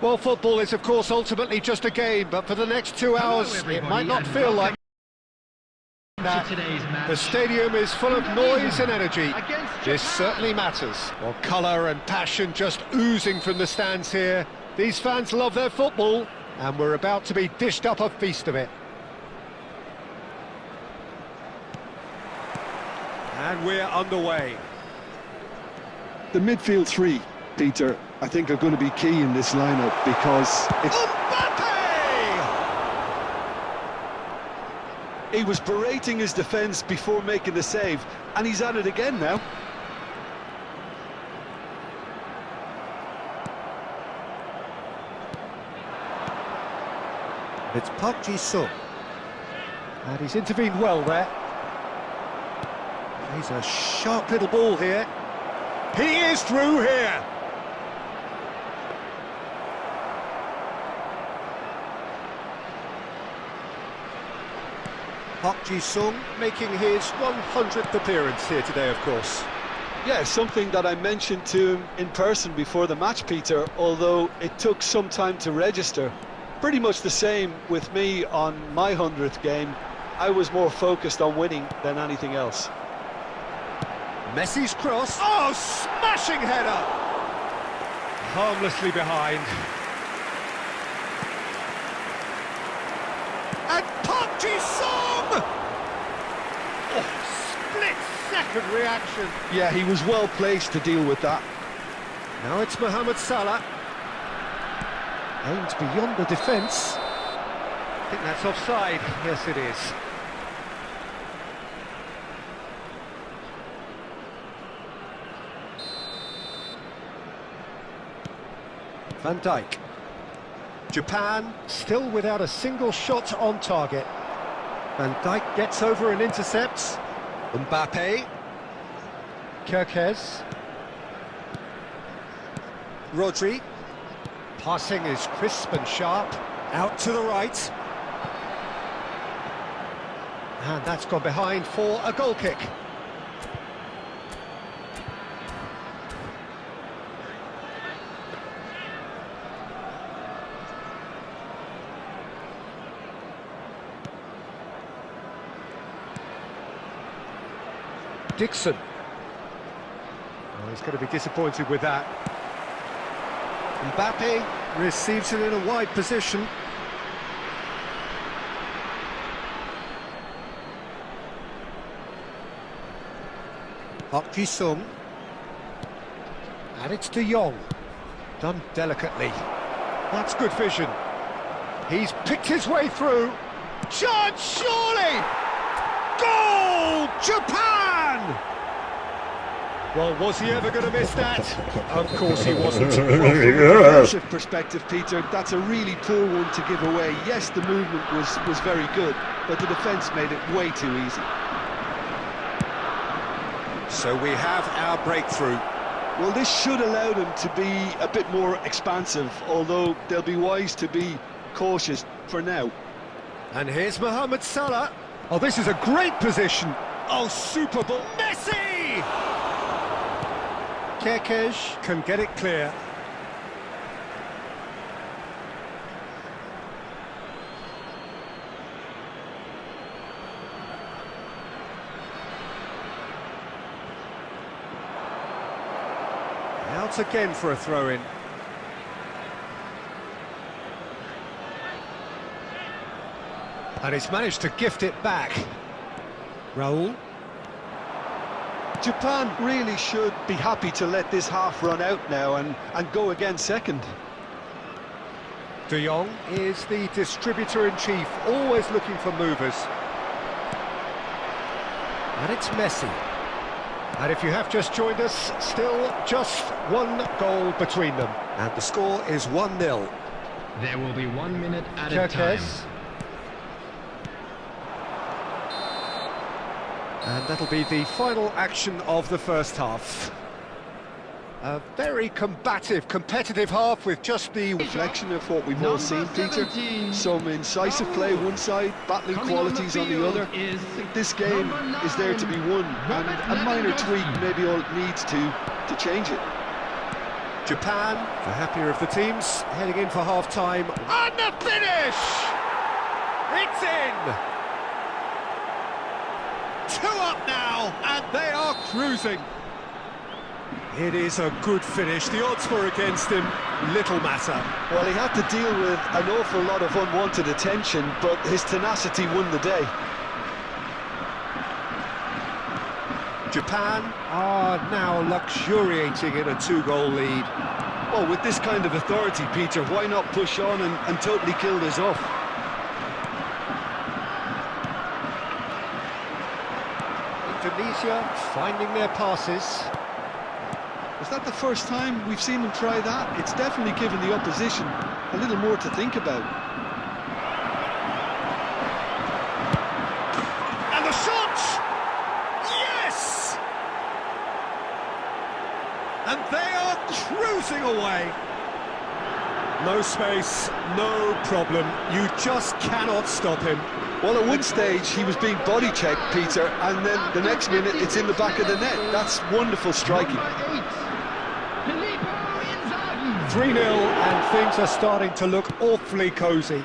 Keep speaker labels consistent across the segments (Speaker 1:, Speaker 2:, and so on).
Speaker 1: Well, football is, of course, ultimately just a game, but for the next 2 hours, it might not feel like that. The stadium is full of noise and energy. This certainly matters. Well, colour and passion just oozing from the stands here. These fans love their football, and we're about to be dished up a feast of it. And we're underway.
Speaker 2: The midfield three, Peter, I think are going to be key in this lineup because he was berating his defence before making the save, and he's at it again now.
Speaker 1: It's Park Ji-sung. And he's intervened well there. He's a sharp little ball here. He is through here. Park Ji-sung making his 100th appearance here today, of course.
Speaker 2: Yeah, something that I mentioned to him in person before the match, Peter, although it took some time to register. Pretty much the same with me on my 100th game. I was more focused on winning than anything else.
Speaker 1: Messi's cross. Oh, smashing header! Harmlessly behind. And Park Ji-sung! Oh, split-second reaction.
Speaker 2: Yeah, he was well placed to deal with that.
Speaker 1: Now it's Mohamed Salah. Aimed beyond the defence. I think that's offside. Yes, it is. Van Dijk. Japan still without a single shot on target. Van Dijk gets over and intercepts. Mbappe. Kerkez. Rodri. Passing is crisp and sharp. Out to the right. And that's gone behind for a goal kick. Dixon. Oh, he's going to be disappointed with that. Mbappe receives it in a wide position. Park Ji-sung. And it's De Jong. Done delicately. That's good vision. He's picked his way through. Chance, surely! Goal! Japan! Well, was he ever going to miss that? Of course he wasn't.
Speaker 2: Well, from a defensive perspective, Peter, that's a really poor one to give away. Yes, the movement was very good, but the defence made it way too easy.
Speaker 1: So we have our breakthrough.
Speaker 2: Well, this should allow them to be a bit more expansive, although they'll be wise to be cautious for now.
Speaker 1: And here's Mohamed Salah. Oh, this is a great position. Oh, super ball. Messi! Kerkez can get it clear. Out again for a throw-in. And he's managed to gift it back. Raul.
Speaker 2: Japan really should be happy to let this half run out now and go again second.
Speaker 1: De Jong is the distributor-in-chief, always looking for movers. And it's Messi. And if you have just joined us, still just one goal between them. And the score is 1-0.
Speaker 3: There will be 1 minute added time.
Speaker 1: And that'll be the final action of the first half. A very combative, competitive half with just the
Speaker 2: reflection of what we've all seen, Peter. Some incisive play one side, battling qualities on the other. I think this game is there to be won, and a minor tweak maybe all it needs to change it.
Speaker 1: Japan, the happier of the teams, heading in for half-time. And the finish! It's in! 2 up now, and they are cruising. It is a good finish. The odds were against him, little matter.
Speaker 2: Well, he had to deal with an awful lot of unwanted attention, but his tenacity won the day.
Speaker 1: Japan are now luxuriating in a 2-goal lead.
Speaker 2: Well, with this kind of authority, Peter, why not push on and totally kill this off?
Speaker 1: Indonesia finding their passes.
Speaker 2: Is that the first time we've seen them try that? It's definitely given the opposition a little more to think about.
Speaker 1: And the shot! Yes! And they are cruising away. No space, no problem. You just cannot stop him.
Speaker 2: Well, at one stage he was being body checked, Peter, and then the next minute it's in the back of the net. That's wonderful striking.
Speaker 1: 3-0 and things are starting to look awfully cosy.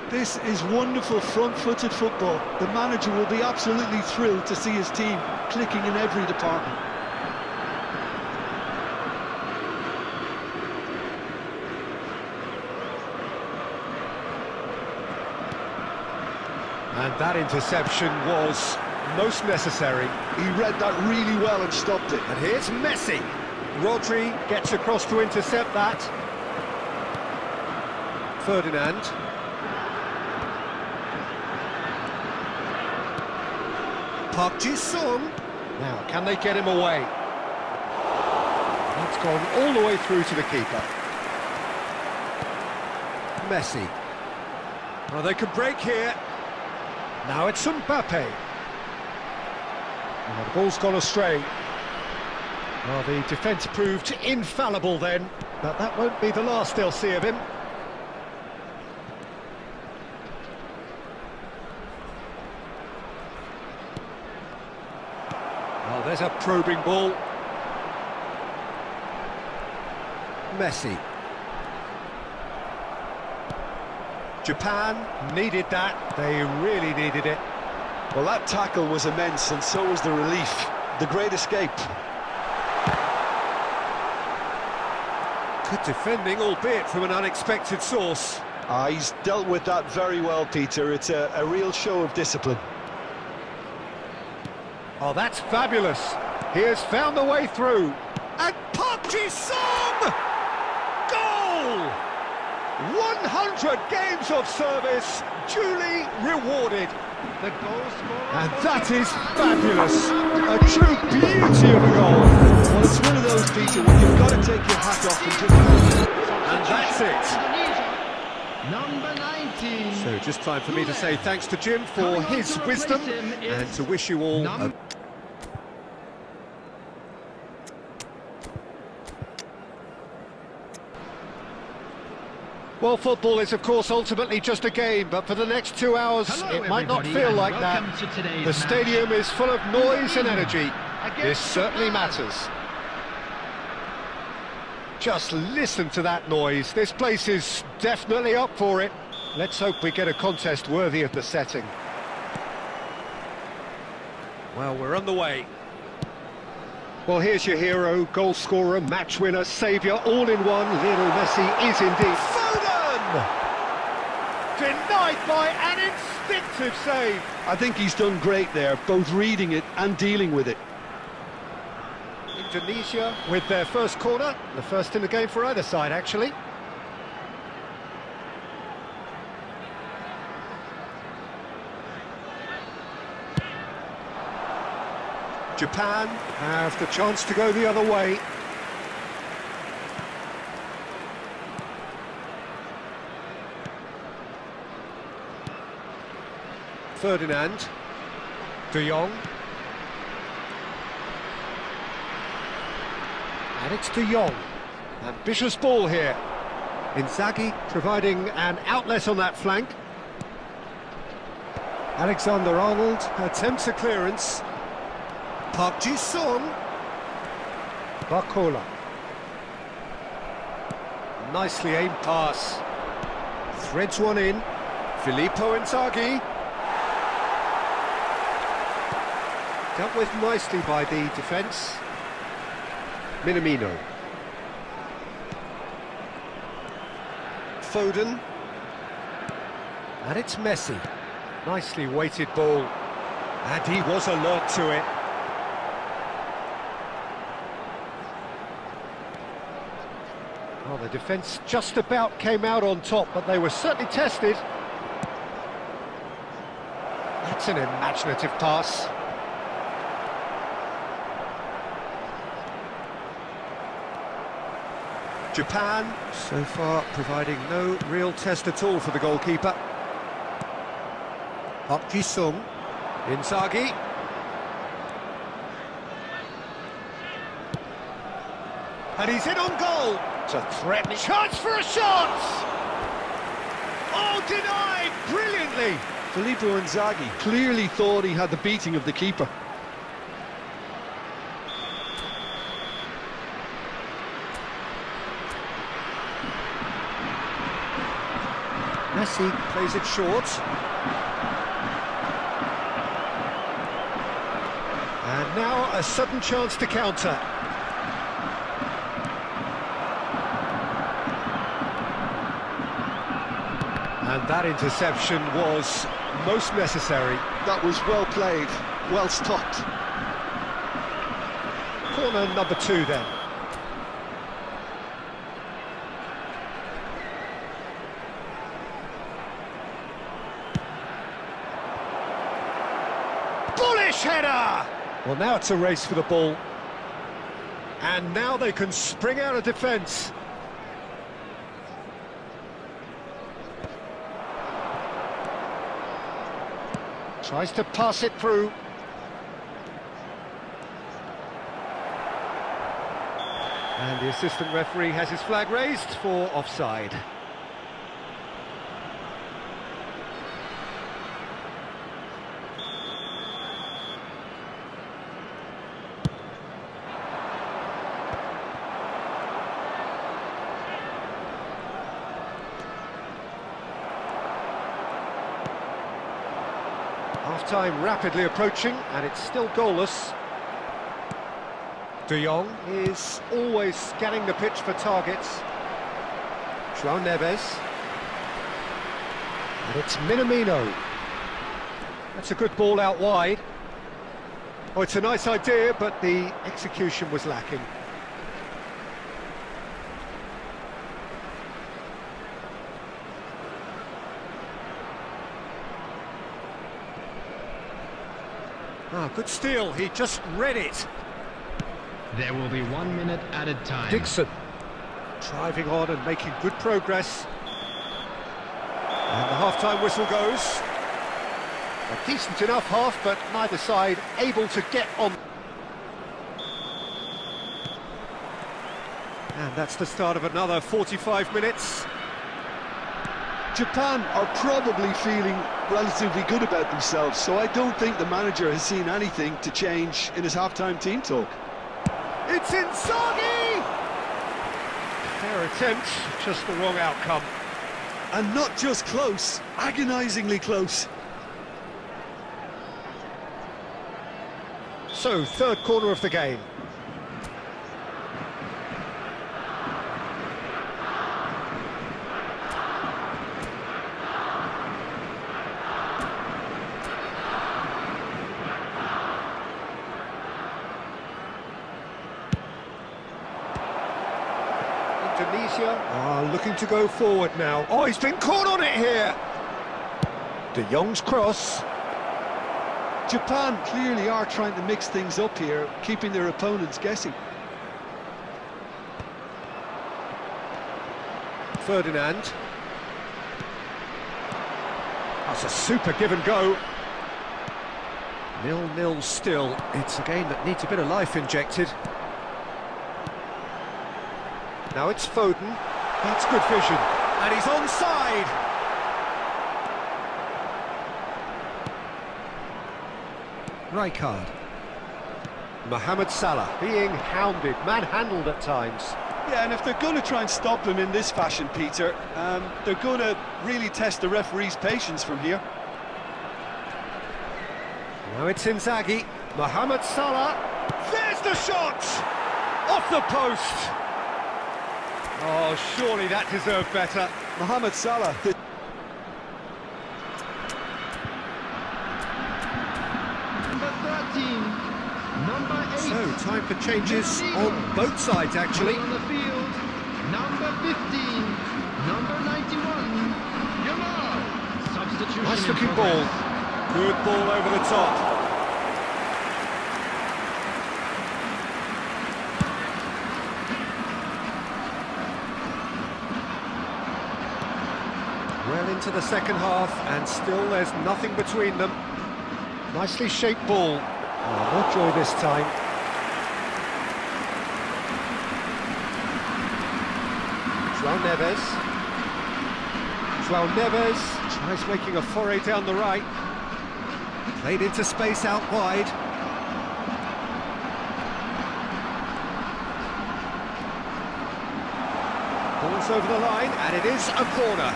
Speaker 2: This is wonderful front-footed football. The manager will be absolutely thrilled to see his team clicking in every department.
Speaker 1: And that interception was most necessary.
Speaker 2: He read that really well and stopped it.
Speaker 1: And here's Messi. Rodri gets across to intercept that. Ferdinand. Park Ji-sung. Now, can they get him away? That's gone all the way through to the keeper. Messi. Well, they can break here. Now it's Mbappe. And the ball's gone astray. Well, the defence proved infallible then, but that won't be the last they'll see of him. Oh, there's a probing ball. Messi. Japan needed that, they really needed it.
Speaker 2: Well, that tackle was immense, and so was the relief. The great escape.
Speaker 1: Good defending, albeit from an unexpected source.
Speaker 2: He's dealt with that very well, Peter. It's a real show of discipline.
Speaker 1: Oh, that's fabulous. He has found the way through. And Park Ji-sung! Goal! 100 games of service, duly rewarded.
Speaker 3: The goal scorer.
Speaker 1: And that is fabulous. A true beauty of a goal.
Speaker 2: Well, it's one of those, Peter, when you've got to take your hat off and just...
Speaker 1: And that's it.
Speaker 3: Number 19.
Speaker 1: So just time for me to say thanks to Jim for his wisdom and to wish you all a... Well, football is, of course, ultimately just a game, but for the next 2 hours, it might not feel like that. The stadium is full of noise and energy. This certainly matters. Just listen to that noise. This place is definitely up for it. Let's hope we get a contest worthy of the setting. Well, we're on the way. Well, here's your hero, goal scorer, match winner, saviour, all in one. Lionel Messi is indeed... Denied by an instinctive save.
Speaker 2: I think he's done great there, both reading it and dealing with it.
Speaker 1: Indonesia with their first corner, the first in the game for either side, actually. Japan have the chance to go the other way. Ferdinand, De Jong, and it's De Jong. Ambitious ball here. Inzaghi providing an outlet on that flank. Alexander-Arnold attempts a clearance. Park Ji-sung. Barcola. nicely aimed pass. Threads one in. Filippo Inzaghi. Dealt with nicely by the defence. Minamino. Foden. And it's Messi. Nicely weighted ball. And he was alert to it. Well, the defence just about came out on top, but they were certainly tested. That's an imaginative pass. Japan, so far, providing no real test at all for the goalkeeper. Park Ji-sung, Inzaghi. And he's in on goal. It's a threatening chance for a shot! Oh, denied brilliantly!
Speaker 2: Filippo Inzaghi clearly thought he had the beating of the keeper.
Speaker 1: Messi plays it short. And now a sudden chance to counter. And that interception was most necessary.
Speaker 2: That was well played, well stopped.
Speaker 1: Corner number 2 then. Bullish header! Well, now it's a race for the ball. And now they can spring out of defence. Tries to pass it through. And the assistant referee has his flag raised for offside. Half-time rapidly approaching, and it's still goalless. De Jong is always scanning the pitch for targets. João Neves. And it's Minamino. That's a good ball out wide. Oh, it's a nice idea, but the execution was lacking. Ah, good steal, he just read it.
Speaker 3: There will be 1 minute added time.
Speaker 1: Dixon, driving on and making good progress. And the half-time whistle goes. A decent enough half, but neither side able to get on. And that's the start of another 45 minutes.
Speaker 2: Japan are probably feeling relatively good about themselves, so I don't think the manager has seen anything to change in his half-time team talk.
Speaker 1: It's Inzaghi! Fair attempt, just the wrong outcome.
Speaker 2: And not just close, agonisingly close.
Speaker 1: So, third corner of the game. Indonesia are looking to go forward now. Oh, he's been caught on it here! De Jong's cross.
Speaker 2: Japan clearly are trying to mix things up here, keeping their opponents guessing.
Speaker 1: Ferdinand. That's a super give and go. 0-0 still. It's a game that needs a bit of life injected. Now it's Foden. That's good vision. And he's onside. Rijkaard. Mohamed Salah being hounded, manhandled at times.
Speaker 2: Yeah, and if they're going to try and stop him in this fashion, Peter, they're going to really test the referee's patience from here.
Speaker 1: Now it's Inzaghi. Mohamed Salah. There's the shot! Off the post! Oh, surely that deserved better.
Speaker 2: Mohamed Salah.
Speaker 3: Number 13, number 8.
Speaker 1: So, time for changes on both sides, actually.
Speaker 3: On the field, number 15, number 91, Yamal. Substitution.
Speaker 1: Nice
Speaker 3: in
Speaker 1: looking ball.
Speaker 3: progress.
Speaker 1: Good ball over the top. Well into the second half, and still there's nothing between them. Nicely shaped ball. Oh, no joy this time. João Neves. João Neves tries making a foray down the right. Played into space out wide. Ball's over the line, and it is a corner.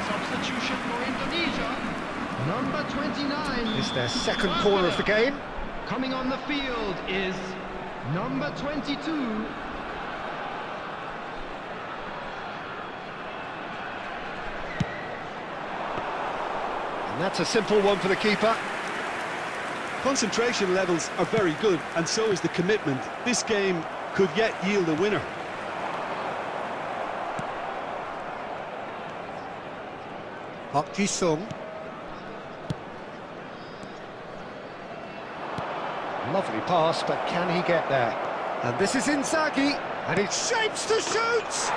Speaker 3: Substitution for Indonesia, number 29.
Speaker 1: It's their second corner of the game.
Speaker 3: Coming on the field is number 22.
Speaker 1: And that's a simple one for the keeper.
Speaker 2: Concentration levels are very good, and so is the commitment. This game could yet yield a winner.
Speaker 1: Park Ji-sung. Lovely pass, but can he get there? And this is Inzaghi, and he shapes to shoot!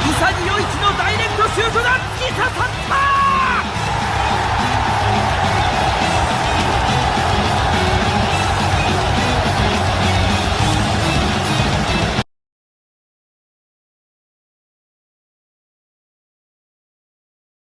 Speaker 4: Isagi Yoichi のダイレクトシュートが突き刺さった